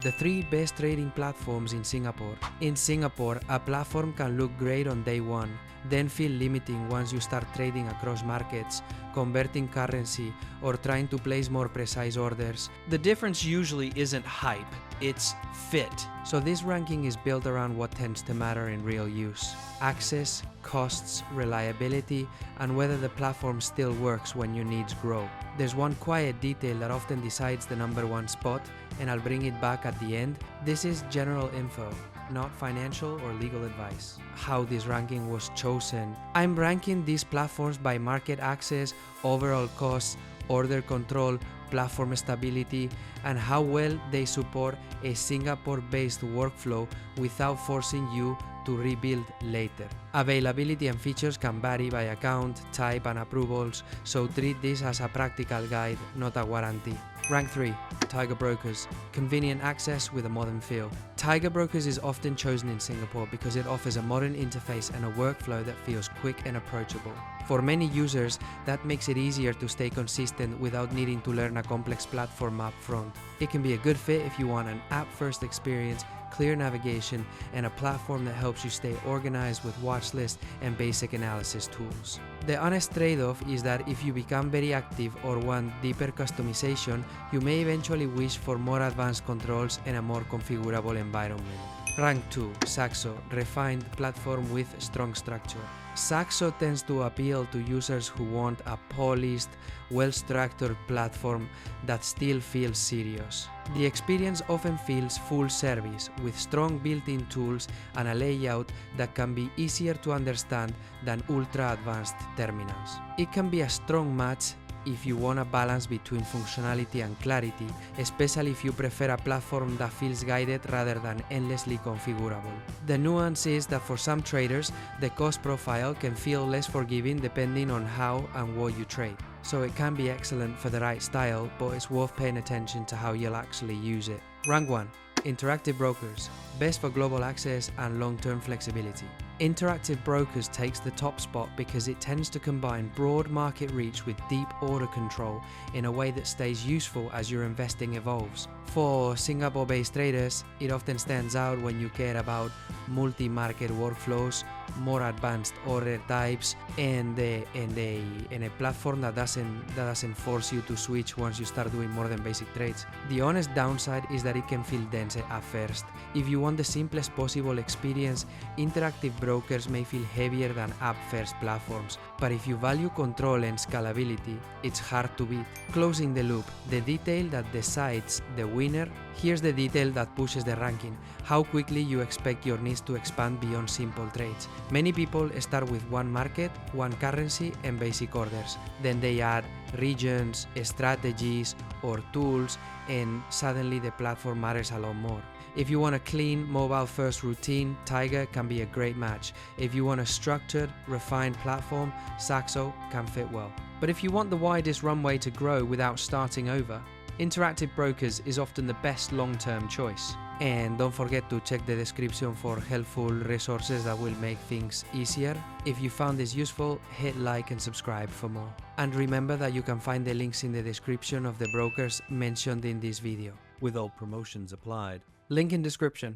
The 3 best trading platforms in Singapore. In Singapore, a platform can look great on day one, then feel limiting once you start trading across markets, converting currency, or trying to place more precise orders. The difference usually isn't hype, it's fit. So this ranking is built around what tends to matter in real use: access, costs, reliability, and whether the platform still works when your needs grow. There's one quiet detail that often decides the number one spot, and I'll bring it back at the end. This is general info, not financial or legal advice. How this ranking was chosen. I'm ranking these platforms by market access, overall costs, order control, platform stability, and how well they support a Singapore-based workflow without forcing you to rebuild later. Availability and features can vary by account, type, and approvals, so treat this as a practical guide, not a warranty. Rank 3. Tiger Brokers. Convenient access with a modern feel. Tiger Brokers is often chosen in Singapore because it offers a modern interface and a workflow that feels quick and approachable. For many users, that makes it easier to stay consistent without needing to learn a complex platform up front. It can be a good fit if you want an app-first experience, clear navigation, and a platform that helps you stay organized with watch lists and basic analysis tools. The honest trade-off is that if you become very active or want deeper customization, you may eventually wish for more advanced controls and a more configurable environment. Rank 2. Saxo. Refined platform with strong structure. Saxo tends to appeal to users who want a polished, well-structured platform that still feels serious. The experience often feels full service, with strong built-in tools and a layout that can be easier to understand than ultra-advanced terminals. It can be a strong match if you want a balance between functionality and clarity, especially if you prefer a platform that feels guided rather than endlessly configurable. The nuance is that for some traders, the cost profile can feel less forgiving depending on how and what you trade. So it can be excellent for the right style, but it's worth paying attention to how you'll actually use it. Rank 1. Interactive Brokers. Best for global access and long-term flexibility. Interactive Brokers takes the top spot because it tends to combine broad market reach with deep order control in a way that stays useful as your investing evolves. For Singapore-based traders, it often stands out when you care about multi-market workflows, more advanced order types, and a platform that doesn't force you to switch once you start doing more than basic trades. The honest downside is that it can feel dense at first. If you want the simplest possible experience, interactive brokers may feel heavier than app-first platforms, but if you value control and scalability, it's hard to beat. Closing the loop, the detail that decides the winner. Here's the detail that pushes the ranking: how quickly you expect your needs to expand beyond simple trades. Many people start with one market, one currency, and basic orders. Then they add regions, strategies, or tools, and suddenly the platform matters a lot more. If you want a clean, mobile-first routine, Tiger can be a great match. If you want a structured, refined platform, Saxo can fit well. But if you want the widest runway to grow without starting over, Interactive Brokers is often the best long-term choice. And don't forget to check the description for helpful resources that will make things easier. If you found this useful, hit like and subscribe for more. And remember that you can find the links in the description of the brokers mentioned in this video. With all promotions applied. Link in description.